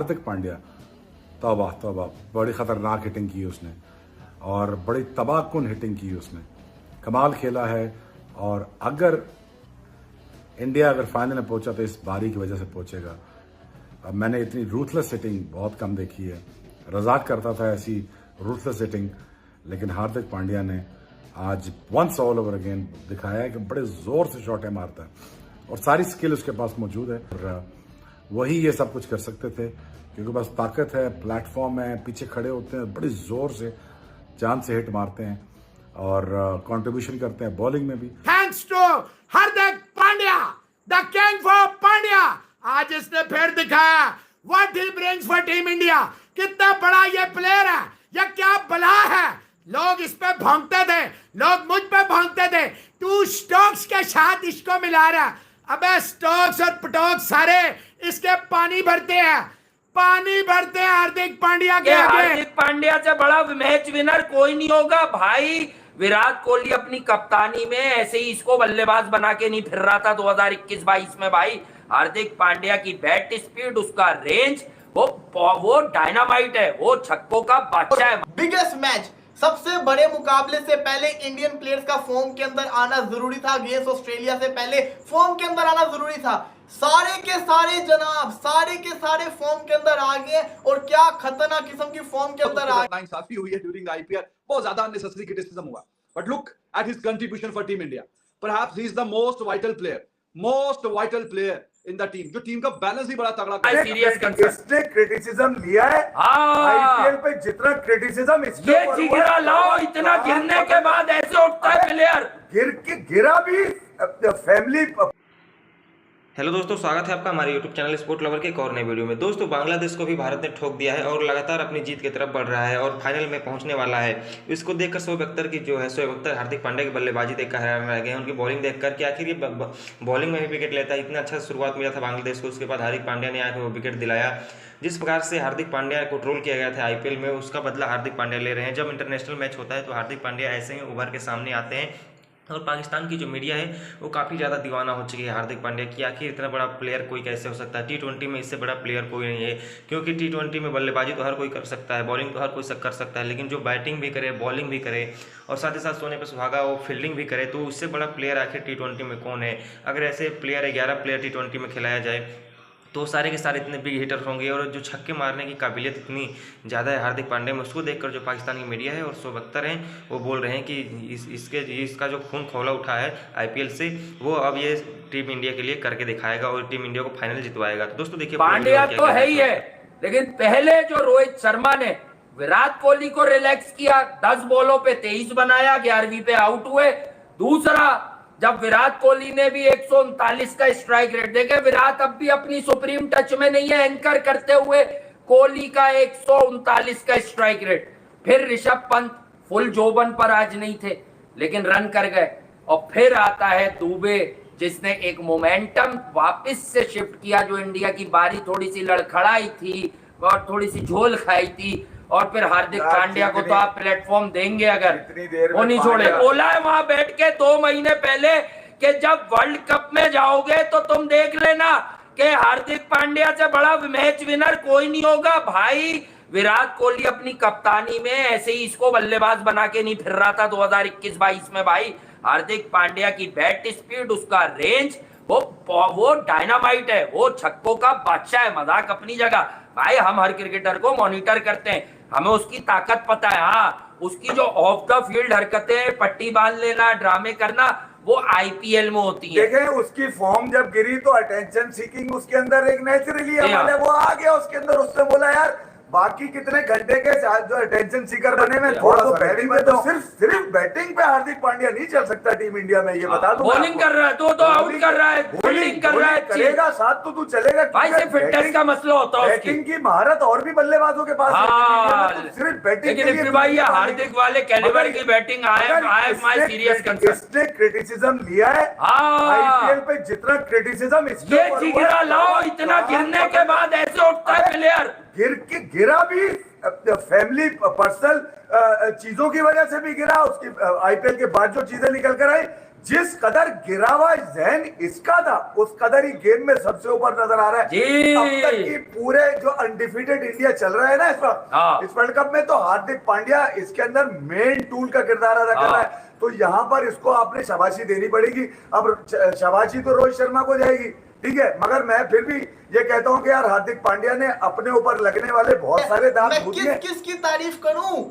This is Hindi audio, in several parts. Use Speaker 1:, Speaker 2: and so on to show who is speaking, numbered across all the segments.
Speaker 1: हार्दिक पांड्या, तौबा तौबा, बड़ी खतरनाक हिटिंग की उसने और बड़ी तबाहकुन हिटिंग की उसने। कमाल खेला है। और अगर इंडिया फाइनल में पहुंचा तो इस बारी की वजह से पहुंचेगा। अब मैंने इतनी रूथलेस हिटिंग बहुत कम देखी है। रजाक करता था ऐसी रूथलेस हिटिंग, लेकिन हार्दिक पांड्या ने आज वंस ऑल ओवर अगेन दिखाया है कि बड़े जोर से शॉटें मारता है और सारी स्किल उसके पास मौजूद है। और वही ये सब कुछ कर सकते थे क्योंकि बस ताकत है, प्लेटफॉर्म है, पीछे खड़े होते हैं, बड़ी जोर से जान से हिट मारते हैं और कंट्रीब्यूशन करते हैं बॉलिंग में भी।
Speaker 2: Thanks to Hardik Pandya, the king for Pandya. आज इसने फिर दिखाया what he brings for team India. कितना बड़ा ये प्लेयर है, ये क्या बला है। लोग इस पे भौंकते थे, लोग मुझ पे भौंकते थे, तू स्टोक्स के साथ इसको मिला रहा। अबे स्टोक्स और पटोक्स सारे इसके पानी भरते हैं, पानी भरते हैं हार्दिक पांड्या के आगे।
Speaker 3: हार्दिक पांड्या से बड़ा मैच विनर कोई नहीं होगा भाई। विराट कोहली अपनी कप्तानी में ऐसे ही इसको बल्लेबाज बना के नहीं फिर रहा था 2021-22 में भाई। हार्दिक पांड्या की बैट स्पीड, उसका रेंज, वो डायनामाइट है, वो छक्कों का बादशाह है।
Speaker 4: बिगेस्ट मैच, सबसे बड़े मुकाबले से पहले इंडियन प्लेयर्स का फॉर्म के अंदर आना जरूरी था। अगेंस्ट ऑस्ट्रेलिया से पहले फॉर्म के अंदर आना जरूरी था। सारे के सारे जनाब, सारे के सारे फॉर्म के अंदर आ गए और क्या खतरनाक किस्म की फॉर्म के अंदर आ गए।
Speaker 5: साफी हुई है ड्यूरिंग आईपीएल, बहुत ज्यादा अननेसेसरी क्रिटिसिज्म हुआ, but look at his contribution for team India. Perhaps he is the most vital player in the team. जो टीम का बैलेंस ही बड़ा तगड़ा कर।
Speaker 3: सीरियस कंसर्न,
Speaker 6: इसने क्रिटिसिज्म लिया है आईपीएल पे, जितना क्रिटिसिज्म इसके
Speaker 3: ये जिगरा लाओ, इतना गिरने के बाद ऐसे उठता है प्लेयर।
Speaker 6: गिरा भी फैमिली।
Speaker 7: हेलो दोस्तों, स्वागत है आपका हमारे यूट्यूब चैनल स्पोर्ट लवर के एक और नए वीडियो में। दोस्तों, बांग्लादेश को भी भारत ने ठोक दिया है और लगातार अपनी जीत की तरफ बढ़ रहा है और फाइनल में पहुंचने वाला है। इसको देखकर शोएब अख्तर की शोएब अख्तर हार्दिक पांड्या की बल्लेबाजी देखकर हैरान रह गए। उनकी बॉलिंग देखकर कि आखिर ये बॉलिंग में भी विकेट लेता है। इतना अच्छा शुरुआत मिला था बांग्लादेश को, उसके बाद हार्दिक पांड्या ने आकर वो विकेट दिलाया। जिस प्रकार से हार्दिक पांड्या को ट्रोल किया गया था आईपीएल में, उसका बदला हार्दिक पांड्या ले रहे हैं। जब इंटरनेशनल मैच होता है तो हार्दिक पांड्या ऐसे ही उभर के सामने आते हैं और पाकिस्तान की जो मीडिया है वो काफ़ी ज़्यादा दीवाना हो चुकी है हार्दिक पांड्या की। आखिर इतना बड़ा प्लेयर कोई कैसे हो सकता है। टी20 में इससे बड़ा प्लेयर कोई नहीं है, क्योंकि टी20 में बल्लेबाजी तो हर कोई कर सकता है, बॉलिंग तो हर कोई कर सकता है, लेकिन जो बैटिंग भी करे, बॉलिंग भी करे और साथ ही साथ सोने पर सुहागा वो फील्डिंग भी करे, तो उससे बड़ा प्लेयर आखिर टी20 में कौन है। अगर ऐसे प्लेयर 11 प्लेयर टी20 में खिलाया जाए तो सारे के सारे इतने बिग हिटर होंगे और जो छक्के मारने की काबिलियत इतनी ज़्यादा है हार्दिक पांड्या में, उसको देखकर जो पाकिस्तान की मीडिया है और शोएब अख्तर हैं वो बोल रहे हैं कि इसका जो खून खौला उठा है आईपीएल से, वो अब ये टीम इंडिया के लिए करके दिखाएगा और टीम इंडिया को फाइनल जितवाएगा। तो दोस्तों देखिए,
Speaker 3: पांड्या तो है ही है, लेकिन पहले जो रोहित शर्मा ने विराट कोहली को रिलैक्स किया, 10 बॉलों पे 23 बनाया, 11वीं पे आउट हुए। दूसरा, जब विराट कोहली ने भी 139 का स्ट्राइक रेट देखे, विराट अब भी अपनी सुप्रीम टच में नहीं है एंकर करते हुए, कोहली का 139 का स्ट्राइक रेट। फिर ऋषभ पंत फुल जोबन पर आज नहीं थे लेकिन रन कर गए। और फिर आता है दुबे, जिसने एक मोमेंटम वापस से शिफ्ट किया। जो इंडिया की बारी थोड़ी सी लड़खड़ाई थी और थोड़ी सी झोल खाई थी, और फिर हार्दिक पांड्या को तो आप प्लेटफॉर्म देंगे अगर वो नहीं छोड़े। बोला है वहां बैठ के 2 महीने पहले कि जब वर्ल्ड कप में जाओगे तो तुम देख लेना कि हार्दिक पांड्या से बड़ा मैच विनर कोई नहीं होगा भाई। विराट कोहली अपनी कप्तानी में ऐसे ही इसको बल्लेबाज बना के नहीं फिर रहा था 2021-22 में भाई। हार्दिक पांड्या की बैट स्पीड, उसका रेंज, वो डायनामाइट है, वो छक्कों का बादशाह है। मजाक अपनी जगह भाई, हम हर क्रिकेटर को मॉनिटर करते हैं, हमें उसकी ताकत पता है। हाँ, उसकी जो ऑफ द फील्ड हरकतें, पट्टी बांध लेना, ड्रामे करना, वो आईपीएल में होती है।
Speaker 6: देखें, उसकी फॉर्म जब गिरी तो अटेंशन सीकिंग उसके अंदर एक नेचुरली वो आ गया उसके अंदर। उसने बोला यार बाकी कितने घंटे के साथ जो अटेंशन सीकर बने में थोड़ा सा बैटिंग में तो सिर्फ बैटिंग पे हार्दिक पांड्या नहीं चल सकता टीम इंडिया में, ये बता दो।
Speaker 3: बॉलिंग कर रहा है तो आउट कर रहा है, फील्डिंग कर रहा है,
Speaker 6: करेगा साथ तो तू चलेगा
Speaker 3: भाई। से फिटनेस का मसला होता है,
Speaker 6: बैटिंग की महारत और भी बल्लेबाजों के पास है, सिर्फ बैटिंग।
Speaker 3: लेकिन भाई हार्दिक वाले कैलिबर की बैटिंग आए माय सीरियस कंसर्न।
Speaker 6: इसने क्रिटिसिज्म लिया है आईपीएल पे, जितना क्रिटिसिज्म इसके
Speaker 3: ये जिगरा लाओ, इतना गिरने के बाद ऐसे उठता है प्लेयर।
Speaker 6: गिरा भी फैमिली पर्सनल चीजों की वजह से भी गिरा। उसकी आईपीएल के बाद जो चीजें निकल कर आई, जिस कदर गिरा हुआ जहन इसका था उस कदर ही गेम में सबसे ऊपर नजर आ रहा है।
Speaker 3: जी।
Speaker 6: अब तक की पूरे जो अनडिफीटेड इंडिया चल रहा है ना इस वक्त,
Speaker 3: हाँ।
Speaker 6: इस वर्ल्ड कप में, तो हार्दिक पांड्या इसके अंदर मेन टूल का किरदार अदा कर रहा है। तो यहाँ पर इसको आपने शाबाशी देनी पड़ेगी। अब शाबाशी तो रोहित शर्मा को जाएगी, ठीक है, मगर मैं फिर भी ये कहता हूँ कि यार हार्दिक पांड्या ने अपने ऊपर लगने वाले बहुत सारे दांत
Speaker 4: मैं किस की तारीफ करूं,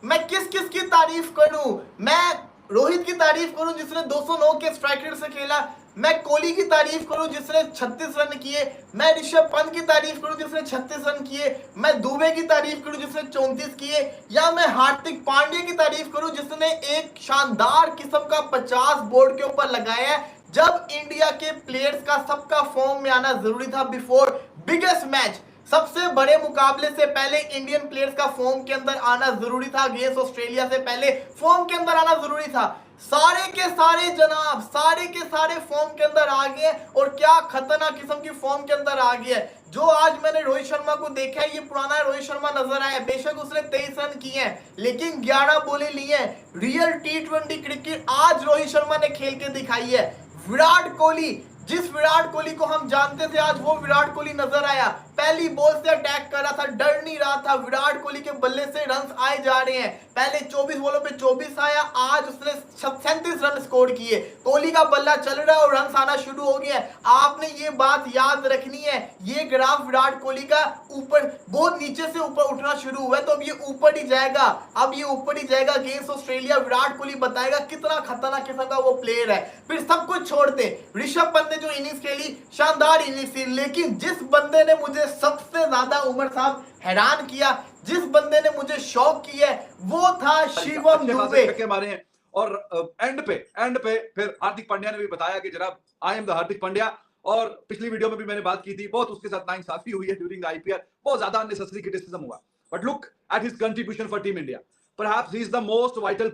Speaker 4: मैं किस की तारीफ करूं। मैं रोहित की तारीफ करूं जिसने 209 के स्ट्राइक रेट से खेला, मैं कोहली की तारीफ करूं जिसने 36 रन किए, मैं ऋषभ पंत की तारीफ करूं जिसने 36 रन किए, मैं दुबे की तारीफ करूं जिसने 34 किए, या मैं हार्दिक पांड्या की तारीफ करूं जिसने एक शानदार किस्म का 50 बोर्ड के ऊपर लगाया है। जब इंडिया के प्लेयर्स का सबका फॉर्म में आना जरूरी था बिफोर बिगेस्ट मैच, सबसे बड़े मुकाबले से पहले इंडियन प्लेयर्स का फॉर्म के अंदर आना जरूरी था। अगेंस्ट ऑस्ट्रेलिया से पहले फॉर्म के अंदर आना जरूरी था। सारे के सारे जनाब सारे के सारे फॉर्म के अंदर आ गए, और क्या खतरनाक किस्म की फॉर्म के अंदर आ गया है। जो आज मैंने रोहित शर्मा को देखा है, ये पुराना रोहित शर्मा नजर आया। बेशक उसने 23 रन किए हैं, लेकिन 11 बॉलें लिए हैं। रियल T20 क्रिकेट आज रोहित शर्मा ने खेल के दिखाई है। विराट कोहली, जिस विराट कोहली को हम जानते थे, आज वो विराट कोहली नजर आया। पहली बॉल से अटैक कर रहा था, डर नहीं रहा था। विराट कोहली के बल्ले से रन आए जा रहे हैं। पहले 24 बॉलों पे 24 आया, आज उसने 37 रन स्कोर किए। कोहली का बल्ला चल रहा है और रन आना शुरू हो गया है। आपने ये बात याद रखनी है। ये ग्राफ विराट कोहली का ऊपर, बहुत नीचे से ऊपर उठना शुरू हुआ है, तो अब ये ऊपर ही जाएगा। अब ये ऊपर ही जाएगा अगेंस्ट ऑस्ट्रेलिया। विराट कोहली बताएगा कितना खतरनाक किस्म का वो प्लेयर है। फिर सब कुछ छोड़ते, ऋषभ पंत ने जो इनिंग्स खेली, शानदार इनिंग्स थी, लेकिन जिस बंदे ने मुझे सबसे ज्यादा उमर साहब हैरान किया, जिस बंदे ने मुझे शॉक किया, वो था शिवम दुबे।
Speaker 5: मारे हैं। और एंड पे फिर हार्दिक पांड्या ने भी बताया कि जनाब I am the Hardik Pandya. और पिछली वीडियो में भी मैंने बात की थी, बहुत उसके साथ नाइंसाफी हुई है ड्यूरिंग आईपीएल, बहुत ज्यादा अननेसेसरी क्रिटिसिज्म हुआ। But look at his contribution for team India. Perhaps he is the most vital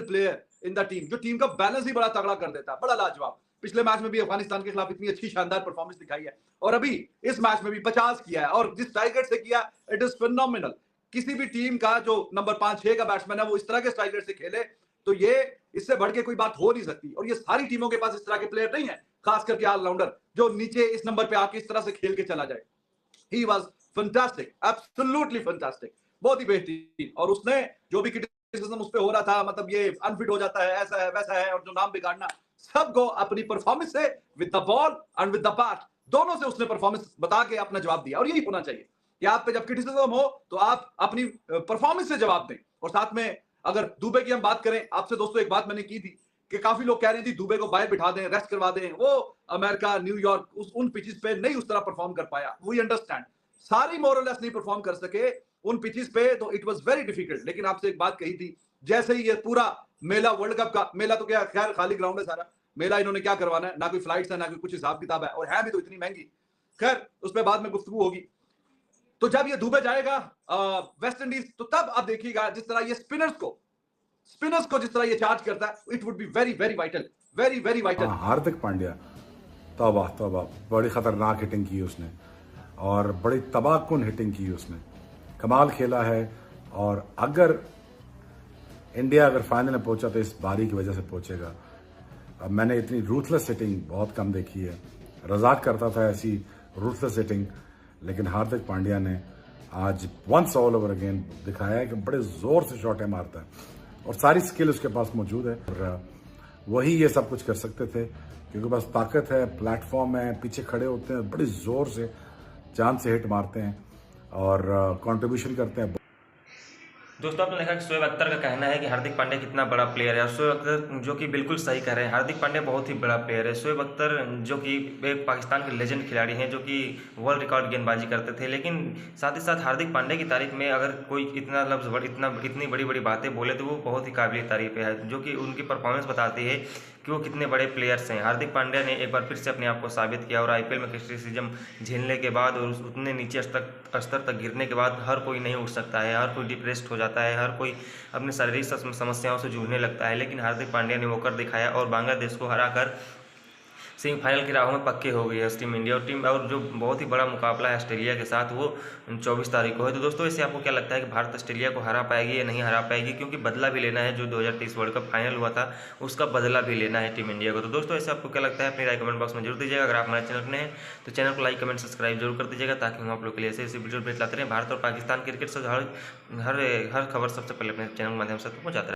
Speaker 5: player in the team, जो टीम का बैलेंस ही बड़ा तगड़ा कर देता है, बड़ा लाजवाब। पिछले मैच में भी अफगानिस्तान के खिलाफ इतनी अच्छी शानदार परफॉर्मेंस दिखाई है, और अभी इस मैच में भी 50 किया है, और जिस स्ट्राइक रेट से किया इट इज फिनोमिनल। किसी भी टीम का जो नंबर 5-6 का बैट्समैन है वो इस तरह के स्ट्राइक रेट से खेले, तो ये इससे बढ़ के कोई बात हो नहीं सकती। और ये सारी टीमों के पास इस तरह के प्लेयर नहीं है, खास करके ऑलराउंडर जो नीचे इस नंबर पे आके इस तरह से खेल के चला जाए। He was fantastic, absolutely fantastic, बहुत ही बेहतरीन। और उसने जो भी क्रिटिसिज्म उस पे हो रहा था, मतलब ये अनफिट हो जाता है, ऐसा है वैसा है, और जो नाम बिगाड़ना, सबको अपनी परफॉर्मेंस से, with the ball and with the bat, दोनों से उसने परफॉर्मेंस बता के अपना जवाब दिया। और यही होना चाहिए कि आप पे जब क्रिटिसिज्म हो तो आप अपनी परफॉर्मेंस से जवाब दें। और साथ में अगर दुबे की हम बात करें, आपसे दोस्तों एक बात मैंने की थी कि काफी लोग कह रहे थे दुबे को बाहर बिठा दें, रेस्ट करवा दें, वो अमेरिका, न्यूयॉर्क, उन पिचेस पे नहीं उस तरह परफॉर्म कर पाया। वी अंडरस्टैंड, सारी मोरलेस नहीं परफॉर्म कर सके उन पिचेस पे, तो इट वाज वेरी डिफिकल्ट। लेकिन आपसे एक बात कही थी, जैसे ही ये पूरा मेला, वर्ल्ड कप का मेला, तो क्या खैर खाली ग्राउंड है सारा मेला, इन्होंने क्या करवाना है, ना कोई फ्लाइट्स है, ना कोई कुछ हिसाब किताब है, और है भी तो इतनी महंगी। खैर उस पर बाद में गुफ्तगू होगी। तो जब ये दुबे जाएगा वेस्ट इंडीज, तो तब आप देखिएगा जिस तरह ये स्पिनर्स को जिस तरह ये चार्ज करता है, it would be very very vital, very very vital.
Speaker 1: Hardik Pandya, तौबा तौबा, बड़ी खतरनाक हिटिंग की उसने, और बड़ी तबाहकुन हिटिंग की उसने, कमाल खेला है। और अगर इंडिया फाइनल में पहुंचा तो इस बारी की वजह से पहुंचेगा। अब मैंने इतनी रूथलेस हिटिंग बहुत कम देखी है, रजाक करता था ऐसी रूथलेस हिटिंग, लेकिन हार्दिक पांड्या ने आज वंस ऑल ओवर अगेन दिखाया है कि बड़े जोर से शॉटें मारता है, और सारी स्किल उसके पास मौजूद है। और वही ये सब कुछ कर सकते थे, क्योंकि बस ताकत है, प्लेटफॉर्म है, पीछे खड़े होते हैं, बड़ी जोर से जान से हिट मारते हैं और कंट्रीब्यूशन करते हैं।
Speaker 7: दोस्तों आपने देखा कि शोएब अख्तर का कहना है कि हार्दिक पांड्या कितना बड़ा प्लेयर है, और शोएब अख्तर जो कि बिल्कुल सही कह रहे हैं, हार्दिक पांड्या बहुत ही बड़ा प्लेयर है। शोएब अख्तर जो कि एक पाकिस्तान के लेजेंड खिलाड़ी हैं, जो कि वर्ल्ड रिकॉर्ड गेंदबाजी करते थे, लेकिन साथ ही साथ हार्दिक पांड्या की तारीफ में अगर कोई इतना लफ्ज़ इतनी बड़ी बड़ी बातें बोले तो वो बहुत ही काबिल तारीफ है, जो कि उनकी परफॉर्मेंस बताती है कि वो कितने बड़े प्लेयर्स हैं। हार्दिक पांड्या ने एक बार फिर से अपने आप को साबित किया, और आईपीएल में क्रिटिसिज्म झेलने के बाद और उतने नीचे स्तर तक गिरने के बाद हर कोई नहीं उठ सकता है, हर कोई डिप्रेस्ड हो जाता है, हर कोई अपने शारीरिक समस्याओं से जूझने लगता है, लेकिन हार्दिक पांड्या ने वो कर दिखाया और बांग्लादेश को हराकर सेमीफाइनल की राहों में पक्के हो गई है उस टीम इंडिया और जो बहुत ही बड़ा मुकाबला है ऑस्ट्रेलिया के साथ वो 24 तारीख को है। तो दोस्तों इससे आपको क्या लगता है कि भारत ऑस्ट्रेलिया को हरा पाएगी या नहीं हरा पाएगी, क्योंकि बदला भी लेना है, जो 2023 वर्ल्ड कप फाइनल हुआ था उसका बदला भी लेना है टीम इंडिया को। तो दोस्तों ऐसे आपको क्या लगता है अपनी राय कमेंट बॉक्स में जरूर दीजिएगा। अगर आप हमारे चैनल पर हैं तो चैनल को लाइक कमेंट सब्सक्राइब जरूर कर दीजिएगा, ताकि हम आप लोग के लिए ऐसे वीडियो भेज लाते रहें। भारत और पाकिस्तान क्रिकेट से हर खबर सबसे पहले अपने चैनल के माध्यम से पहुँचाते रहें।